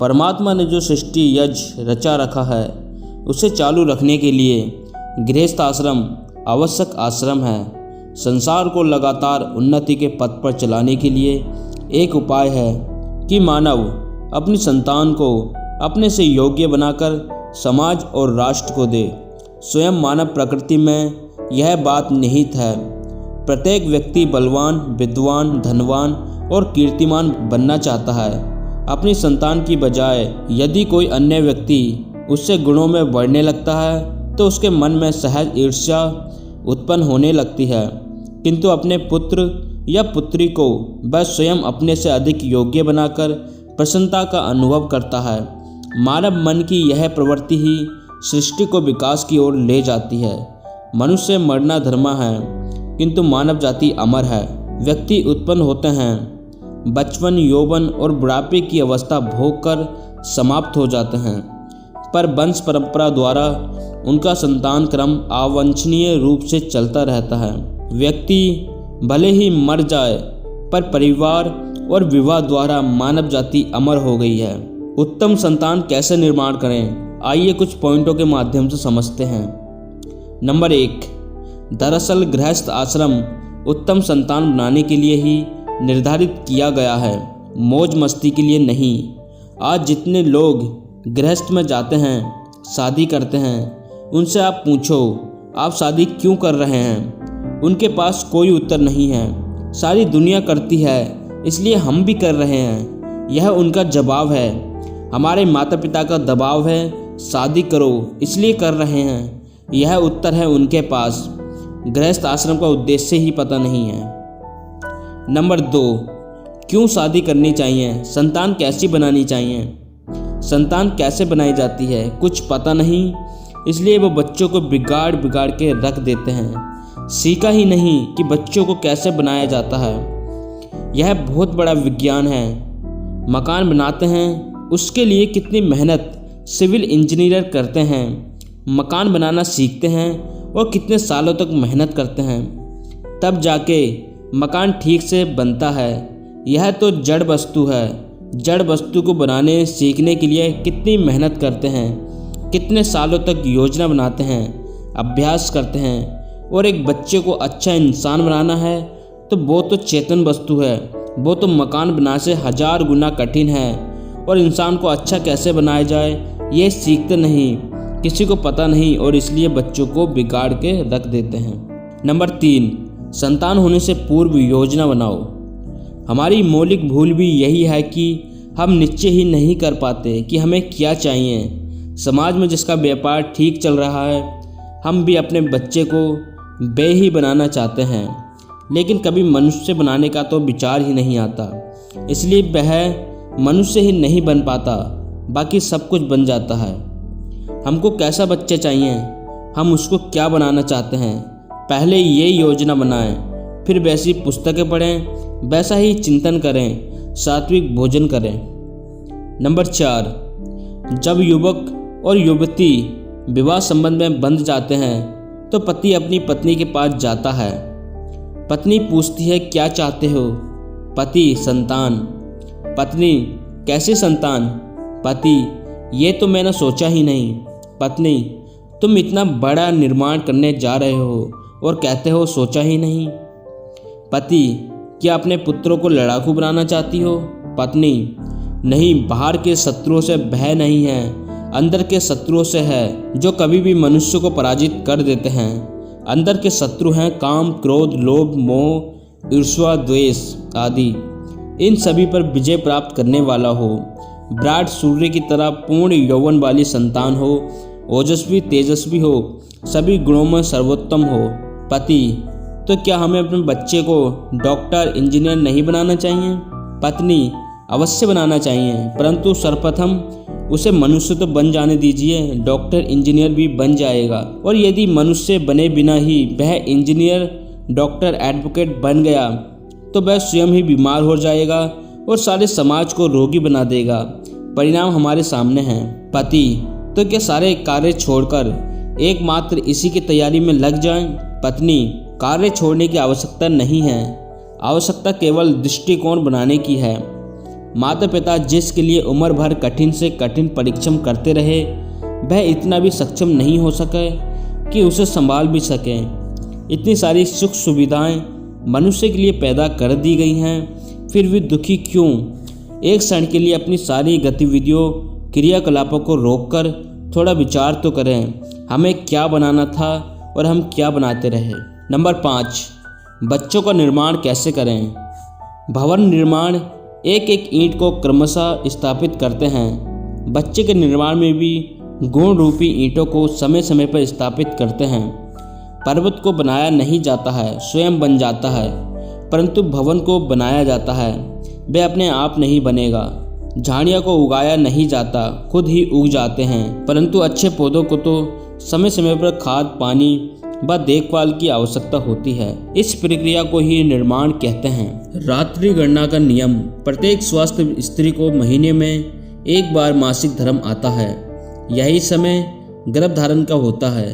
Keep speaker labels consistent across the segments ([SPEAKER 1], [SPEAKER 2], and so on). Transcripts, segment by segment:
[SPEAKER 1] परमात्मा ने जो सृष्टि यज्ञ रचा रखा है उसे चालू रखने के लिए गृहस्थ आश्रम आवश्यक आश्रम है। संसार को लगातार उन्नति के पथ पर चलाने के लिए एक उपाय है कि मानव अपनी संतान को अपने से योग्य बनाकर समाज और राष्ट्र को दे। स्वयं मानव प्रकृति में यह बात निहित है। प्रत्येक व्यक्ति बलवान, विद्वान, धनवान और कीर्तिमान बनना चाहता है। अपनी संतान की बजाय यदि कोई अन्य व्यक्ति उससे गुणों में बढ़ने लगता है तो उसके मन में सहज ईर्ष्या उत्पन्न होने लगती है, किंतु अपने पुत्र या पुत्री को वह स्वयं अपने से अधिक योग्य बनाकर प्रसन्नता का अनुभव करता है। मानव मन की यह प्रवृत्ति ही सृष्टि को विकास की ओर ले जाती है। मनुष्य मरना धर्म है, किंतु मानव जाति अमर है। व्यक्ति उत्पन्न होते हैं, बचपन, यौवन और बुढ़ापे की अवस्था भोग कर समाप्त हो जाते हैं, पर वंश परंपरा द्वारा उनका संतान क्रम अवांछनीय रूप से चलता रहता है। व्यक्ति भले ही मर जाए, पर परिवार और विवाह द्वारा मानव जाति अमर हो गई है। उत्तम संतान कैसे निर्माण करें, आइए कुछ पॉइंटों के माध्यम से समझते हैं। नंबर 1, दरअसल गृहस्थ आश्रम उत्तम संतान बनाने के लिए ही निर्धारित किया गया है, मौज मस्ती के लिए नहीं। आज जितने लोग गृहस्थ में जाते हैं, शादी करते हैं, उनसे आप पूछो आप शादी क्यों कर रहे हैं, उनके पास कोई उत्तर नहीं है। सारी दुनिया करती है इसलिए हम भी कर रहे हैं, यह उनका जवाब है। हमारे माता पिता का दबाव है, शादी करो इसलिए कर रहे हैं, यह उत्तर है उनके पास। गृहस्थ आश्रम का उद्देश्य ही पता नहीं है। नंबर 2, क्यों शादी करनी चाहिए, संतान कैसी बनानी चाहिए। संतान कैसे बनाई जाती है कुछ पता नहीं, इसलिए वो बच्चों को बिगाड़ के रख देते हैं। सीखा ही नहीं कि बच्चों को कैसे बनाया जाता है। यह बहुत बड़ा विज्ञान है। मकान बनाते हैं, उसके लिए कितनी मेहनत सिविल इंजीनियर करते हैं। मकान बनाना सीखते हैं और कितने सालों तक मेहनत करते हैं, तब जाके मकान ठीक से बनता है। यह तो जड़ वस्तु है। जड़ वस्तु को बनाने सीखने के लिए कितनी मेहनत करते हैं, कितने सालों तक योजना बनाते हैं, अभ्यास करते हैं। और एक बच्चे को अच्छा इंसान बनाना है तो वो तो चेतन वस्तु है, वो तो मकान बनाने से 1000 गुना कठिन है। और इंसान को अच्छा कैसे बनाया जाए ये सीखते नहीं, किसी को पता नहीं, और इसलिए बच्चों को बिगाड़ के रख देते हैं। नंबर 3, संतान होने से पूर्व योजना बनाओ। हमारी मौलिक भूल भी यही है कि हम निश्चय ही नहीं कर पाते कि हमें क्या चाहिए। समाज में जिसका व्यापार ठीक चल रहा है, हम भी अपने बच्चे को बे ही बनाना चाहते हैं, लेकिन कभी मनुष्य बनाने का तो विचार ही नहीं आता। इसलिए वह मनुष्य ही नहीं बन पाता, बाकी सब कुछ बन जाता है। हमको कैसा बच्चा चाहिए, हम उसको क्या बनाना चाहते हैं, पहले ये योजना बनाएं, फिर वैसी पुस्तकें पढ़ें, वैसा ही चिंतन करें, सात्विक भोजन करें। नंबर 4, जब युवक और युवती विवाह संबंध में बंध जाते हैं तो पति अपनी पत्नी के पास जाता है। पत्नी पूछती है क्या चाहते हो, पति संतान। पत्नी कैसे संतान, पति ये तो मैंने सोचा ही नहीं। पत्नी तुम इतना बड़ा निर्माण करने जा रहे हो और कहते हो सोचा ही नहीं। पति क्या अपने पुत्रों को लड़ाकू बनाना चाहती हो। पत्नी नहीं, बाहर के शत्रुओं से भय नहीं है, अंदर के शत्रुओं से है जो कभी भी मनुष्य को पराजित कर देते हैं। अंदर के शत्रु हैं काम, क्रोध, लोभ, मोह, ईर्ष्या, द्वेष आदि। इन सभी पर विजय प्राप्त करने वाला हो। विराट सूर्य की तरह पूर्ण यौवन वाली संतान हो, ओजस्वी तेजस्वी हो, सभी गुणों में सर्वोत्तम हो। पति तो क्या हमें अपने बच्चे को डॉक्टर इंजीनियर नहीं बनाना चाहिए। पत्नी अवश्य बनाना चाहिए, परंतु सर्वप्रथम उसे मनुष्य तो बन जाने दीजिए, डॉक्टर इंजीनियर भी बन जाएगा। और यदि मनुष्य बने बिना ही वह इंजीनियर, डॉक्टर, एडवोकेट बन गया तो वह स्वयं ही बीमार हो जाएगा और सारे समाज को रोगी बना देगा। परिणाम हमारे सामने हैं। पति तो क्या सारे कार्य छोड़कर एकमात्र इसी की तैयारी में लग जाएं। पत्नी कार्य छोड़ने की आवश्यकता नहीं है, आवश्यकता केवल दृष्टिकोण बनाने की है। माता पिता जिसके लिए उम्र भर कठिन से कठिन परिश्रम करते रहे, वह इतना भी सक्षम नहीं हो सके कि उसे संभाल भी सकें। इतनी सारी सुख सुविधाएं मनुष्य के लिए पैदा कर दी गई हैं, फिर भी दुखी क्यों? एक क्षण के लिए अपनी सारी गतिविधियों क्रियाकलापों को रोककर थोड़ा विचार तो करें, हमें क्या बनाना था और हम क्या बनाते रहे। नंबर 5, बच्चों का निर्माण कैसे करें? भवन निर्माण एक एक ईंट को क्रमशः स्थापित करते हैं। बच्चे के निर्माण में भी गुण रूपी ईंटों को समय समय पर स्थापित करते हैं। पर्वत को बनाया नहीं जाता है, स्वयं बन जाता है, परंतु भवन को बनाया जाता है, वह अपने आप नहीं बनेगा। झाड़ियों को उगाया नहीं जाता, खुद ही उग जाते हैं, परंतु अच्छे पौधों को तो समय समय पर खाद पानी व देखभाल की आवश्यकता होती है। इस प्रक्रिया को ही निर्माण कहते हैं। रात्रि गणना का नियम। प्रत्येक स्वस्थ स्त्री को महीने में एक बार मासिक धर्म आता है। यही समय गर्भधारण का होता है।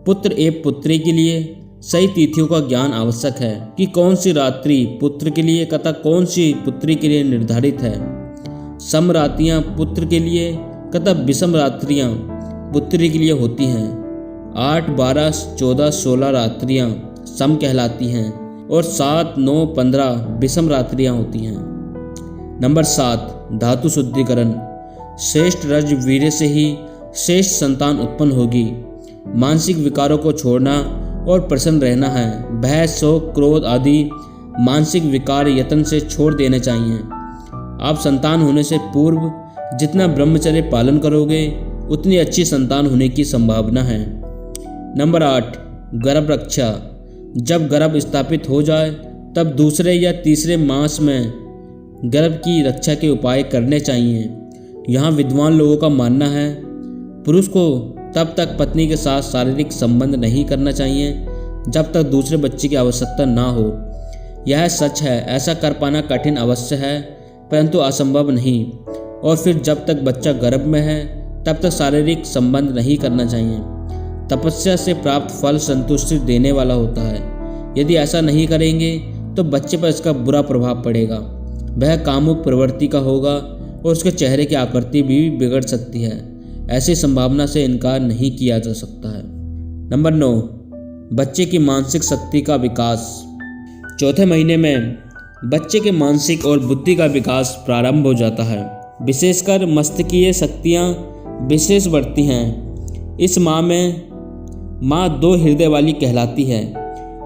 [SPEAKER 1] पुत्र एवं पुत्री के लिए सही तिथियों का ज्ञान आवश्यक है कि कौन सी रात्रि पुत्र के लिए तथा कौन सी पुत्री के लिए निर्धारित है। सम रात्रियाँ पुत्र के लिए तथा विषम रात्रियाँ पुत्री के लिए होती हैं। 8, 12, 14, 16 रात्रियाँ सम कहलाती हैं और 7, 9, 15 विषम रात्रियाँ होती हैं। नंबर 7, धातु शुद्धिकरण। श्रेष्ठ रज वीर्य से ही श्रेष्ठ संतान उत्पन्न होगी। मानसिक विकारों को छोड़ना और प्रसन्न रहना है। भय, शोक, क्रोध आदि मानसिक विकार यत्न से छोड़ देने चाहिए। आप संतान होने से पूर्व जितना ब्रह्मचर्य पालन करोगे उतनी अच्छी संतान होने की संभावना है। नंबर 8, गर्भ रक्षा। जब गर्भ स्थापित हो जाए तब दूसरे या तीसरे मास में गर्भ की रक्षा के उपाय करने चाहिए। यहाँ विद्वान लोगों का मानना है पुरुष को तब तक पत्नी के साथ शारीरिक संबंध नहीं करना चाहिए जब तक दूसरे बच्चे की आवश्यकता ना हो। यह सच है, ऐसा कर पाना कठिन अवश्य है परंतु असंभव नहीं। और फिर जब तक बच्चा गर्भ में है तब तक शारीरिक संबंध नहीं करना चाहिए। तपस्या से प्राप्त फल संतुष्टि देने वाला होता है। यदि ऐसा नहीं करेंगे तो बच्चे पर इसका बुरा प्रभाव पड़ेगा। वह कामुक प्रवृत्ति का होगा और उसके चेहरे की आकृति भी बिगड़ सकती है। ऐसी संभावना से इनकार नहीं किया जा सकता है। नंबर 9, बच्चे की मानसिक शक्ति का विकास। चौथे महीने में बच्चे के मानसिक और बुद्धि का विकास प्रारंभ हो जाता है। विशेषकर मस्तिष्कीय शक्तियाँ विशेष बढ़ती हैं। इस माह में माँ 2 हृदय वाली कहलाती है।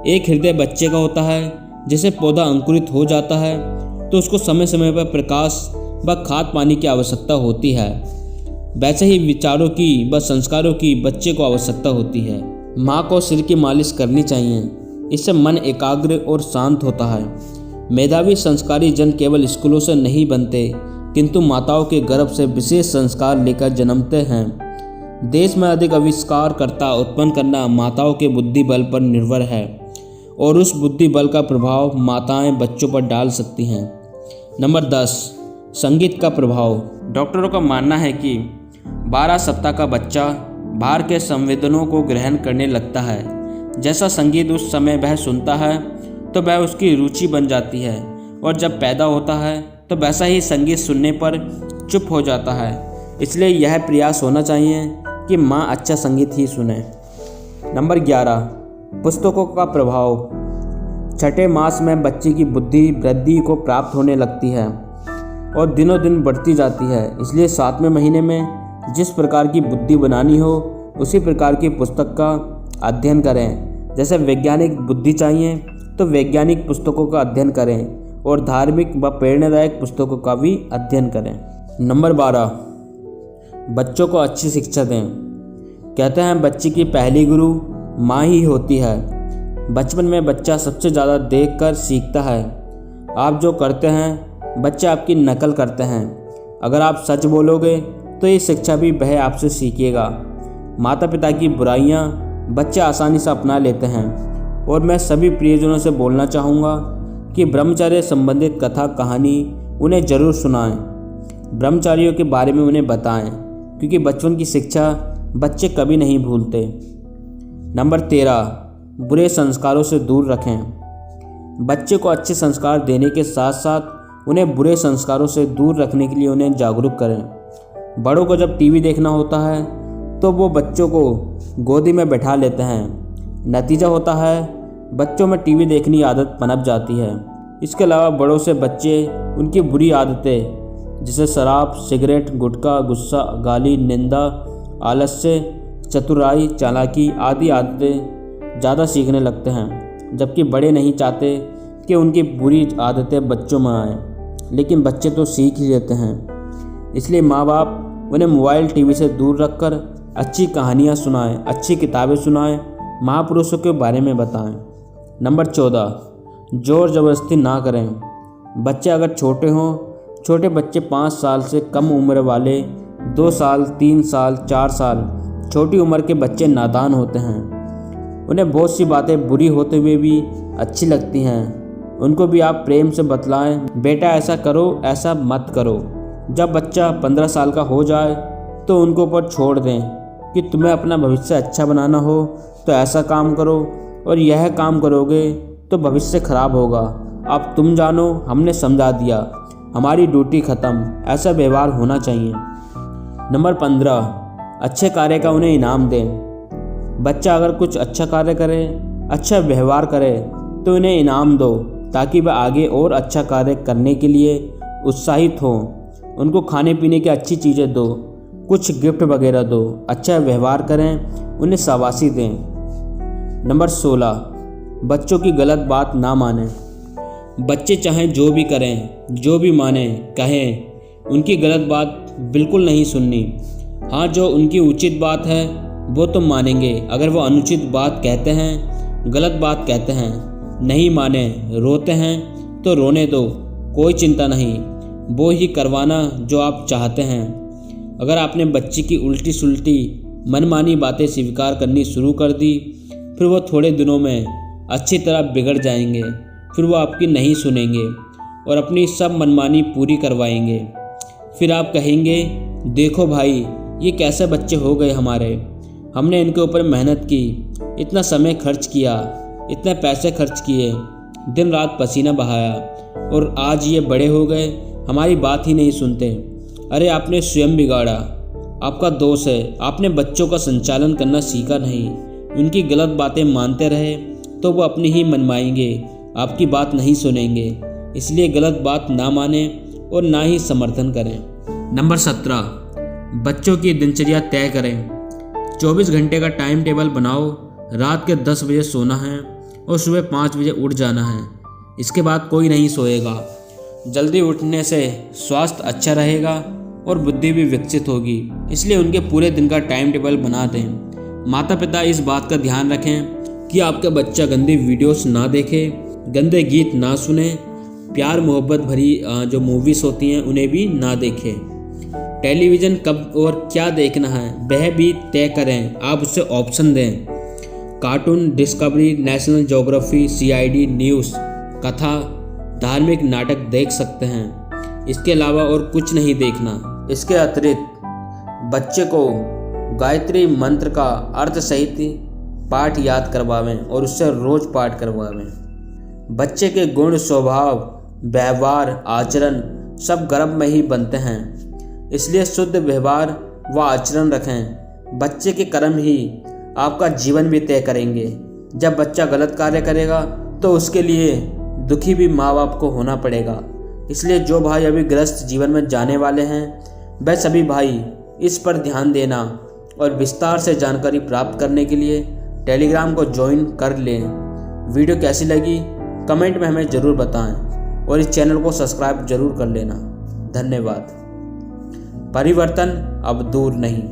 [SPEAKER 1] एक हृदय बच्चे का होता है। जैसे पौधा अंकुरित हो जाता है तो उसको समय समय पर प्रकाश व खाद पानी की आवश्यकता होती है, वैसे ही विचारों की व संस्कारों की बच्चे को आवश्यकता होती है। माँ को सिर की मालिश करनी चाहिए, इससे मन एकाग्र और शांत होता है। मेधावी संस्कारी जन केवल स्कूलों से नहीं बनते किंतु माताओं के गर्भ से विशेष संस्कार लेकर जन्मते हैं। देश में अधिक आविष्कारकर्ता उत्पन्न करना माताओं के बुद्धि बल पर निर्भर है और उस बुद्धि बल का प्रभाव माताएं बच्चों पर डाल सकती हैं। नंबर 10, संगीत का प्रभाव। डॉक्टरों का मानना है कि 12 सप्ताह का बच्चा बाहर के संवेदनों को ग्रहण करने लगता है। जैसा संगीत उस समय वह सुनता है तो वह उसकी रुचि बन जाती है और जब पैदा होता है तो वैसा ही संगीत सुनने पर चुप हो जाता है। इसलिए यह प्रयास होना चाहिए कि माँ अच्छा संगीत ही सुने। नंबर 11, पुस्तकों का प्रभाव। छठे मास में बच्चे की बुद्धि वृद्धि को प्राप्त होने लगती है और दिनों दिन बढ़ती जाती है। इसलिए 7वें महीने में जिस प्रकार की बुद्धि बनानी हो उसी प्रकार की पुस्तक का अध्ययन करें। जैसे वैज्ञानिक बुद्धि चाहिए तो वैज्ञानिक पुस्तकों का अध्ययन करें और धार्मिक व प्रेरणादायक पुस्तकों का भी अध्ययन करें। नंबर 12, बच्चों को अच्छी शिक्षा दें। कहते हैं बच्चे की पहली गुरु माँ ही होती है। बचपन में बच्चा सबसे ज़्यादा देखकर सीखता है। आप जो करते हैं बच्चे आपकी नकल करते हैं। अगर आप सच बोलोगे तो ये शिक्षा भी वह आपसे सीखेगा। माता पिता की बुराइयाँ बच्चे आसानी से अपना लेते हैं और मैं सभी प्रियजनों से बोलना चाहूँगा कि ब्रह्मचर्य संबंधित कथा कहानी उन्हें ज़रूर सुनाएं। ब्रह्मचारियों के बारे में उन्हें बताएं क्योंकि बचपन की शिक्षा बच्चे कभी नहीं भूलते। नंबर 13, बुरे संस्कारों से दूर रखें। बच्चे को अच्छे संस्कार देने के साथ साथ उन्हें बुरे संस्कारों से दूर रखने के लिए उन्हें जागरूक करें। बड़ों को जब टीवी देखना होता है तो वो बच्चों को गोदी में बैठा लेते हैं। नतीजा होता है बच्चों में टीवी देखने की आदत पनप जाती है। इसके अलावा बड़ों से बच्चे उनकी बुरी आदतें जैसे शराब, सिगरेट, गुटखा, गुस्सा, गाली, निंदा, आलस्य, चतुराई, चालाकी आदि आदतें ज़्यादा सीखने लगते हैं, जबकि बड़े नहीं चाहते कि उनकी बुरी आदतें बच्चों में आएँ, लेकिन बच्चे तो सीख ही लेते हैं। इसलिए माँ बाप उन्हें मोबाइल टीवी से दूर रखकर अच्छी कहानियाँ सुनाएं, अच्छी किताबें सुनाएं, महापुरुषों के बारे में बताएं। नंबर 14, जोर ज़बरदस्ती ना करें। बच्चे अगर छोटे हों, छोटे बच्चे 5 साल से कम उम्र वाले 2 साल, 3 साल, 4 साल छोटी उम्र के बच्चे नादान होते हैं। उन्हें बहुत सी बातें बुरी होते हुए भी अच्छी लगती हैं। उनको भी आप प्रेम से बतलाएं, बेटा ऐसा करो, ऐसा मत करो। जब बच्चा 15 साल का हो जाए तो उनको ऊपर छोड़ दें कि तुम्हें अपना भविष्य अच्छा बनाना हो तो ऐसा काम करो और यह काम करोगे तो भविष्य खराब होगा। अब तुम जानो, हमने समझा दिया, हमारी ड्यूटी ख़त्म। ऐसा व्यवहार होना चाहिए। नंबर 15, अच्छे कार्य का उन्हें इनाम दें। बच्चा अगर कुछ अच्छा कार्य करे, अच्छा व्यवहार करे तो उन्हें इनाम दो ताकि वह आगे और अच्छा कार्य करने के लिए उत्साहित हों। उनको खाने पीने की अच्छी चीज़ें दो, कुछ गिफ्ट वगैरह दो, अच्छा व्यवहार करें, उन्हें शाबाशी दें। नंबर 16, बच्चों की गलत बात ना मानें। बच्चे चाहें जो भी करें, जो भी माने कहें, उनकी गलत बात बिल्कुल नहीं सुननी। हाँ, जो उनकी उचित बात है वो तो मानेंगे। अगर वो अनुचित बात कहते हैं, गलत बात कहते हैं, नहीं माने, रोते हैं तो रोने दो, कोई चिंता नहीं, वो ही करवाना जो आप चाहते हैं। अगर आपने बच्चे की उल्टी सुल्टी मनमानी बातें स्वीकार करनी शुरू कर दी, फिर वो थोड़े दिनों में अच्छी तरह बिगड़ जाएंगे। फिर वो आपकी नहीं सुनेंगे और अपनी सब मनमानी पूरी करवाएंगे। फिर आप कहेंगे, देखो भाई, ये कैसे बच्चे हो गए हमारे। हमने इनके ऊपर मेहनत की, इतना समय खर्च किया, इतने पैसे खर्च किए, दिन रात पसीना बहाया और आज ये बड़े हो गए, हमारी बात ही नहीं सुनते। अरे आपने स्वयं बिगाड़ा, आपका दोष है। आपने बच्चों का संचालन करना सीखा नहीं। उनकी गलत बातें मानते रहे तो वो अपनी ही मनमाएंगे, आपकी बात नहीं सुनेंगे। इसलिए गलत बात ना माने और ना ही समर्थन करें। नंबर 17, बच्चों की दिनचर्या तय करें। 24 घंटे का टाइम टेबल बनाओ। रात के 10 बजे सोना है और सुबह 5 बजे उठ जाना है। इसके बाद कोई नहीं सोएगा। जल्दी उठने से स्वास्थ्य अच्छा रहेगा और बुद्धि भी विकसित होगी। इसलिए उनके पूरे दिन का टाइम टेबल बना दें। माता पिता इस बात का ध्यान रखें कि आपका बच्चा गंदी वीडियोस ना देखे, गंदे गीत ना सुने, प्यार मोहब्बत भरी जो मूवीज़ होती हैं उन्हें भी ना देखें। टेलीविज़न कब और क्या देखना है वह भी तय करें। आप उससे ऑप्शन दें। Cartoon, discovery, national geography, CID news, कथा, धार्मिक नाटक देख सकते हैं। इसके अलावा और कुछ नहीं देखना। इसके अतिरिक्त बच्चे को गायत्री मंत्र का अर्थ सहित पाठ याद करवावें और उससे रोज़ पाठ करवावें। बच्चे के गुण, स्वभाव, व्यवहार, आचरण सब गर्भ में ही बनते हैं। इसलिए शुद्ध व्यवहार व आचरण रखें। बच्चे के कर्म ही आपका जीवन भी तय करेंगे। जब बच्चा गलत कार्य करेगा तो उसके लिए दुखी भी माँ बाप को होना पड़ेगा। इसलिए जो भाई अभी ग्रस्त जीवन में जाने वाले हैं वह सभी भाई इस पर ध्यान देना और विस्तार से जानकारी प्राप्त करने के लिए टेलीग्राम को ज्वाइन कर लें। वीडियो कैसी लगी कमेंट में हमें ज़रूर बताएं और इस चैनल को सब्सक्राइब जरूर कर लेना। धन्यवाद। परिवर्तन अब दूर नहीं।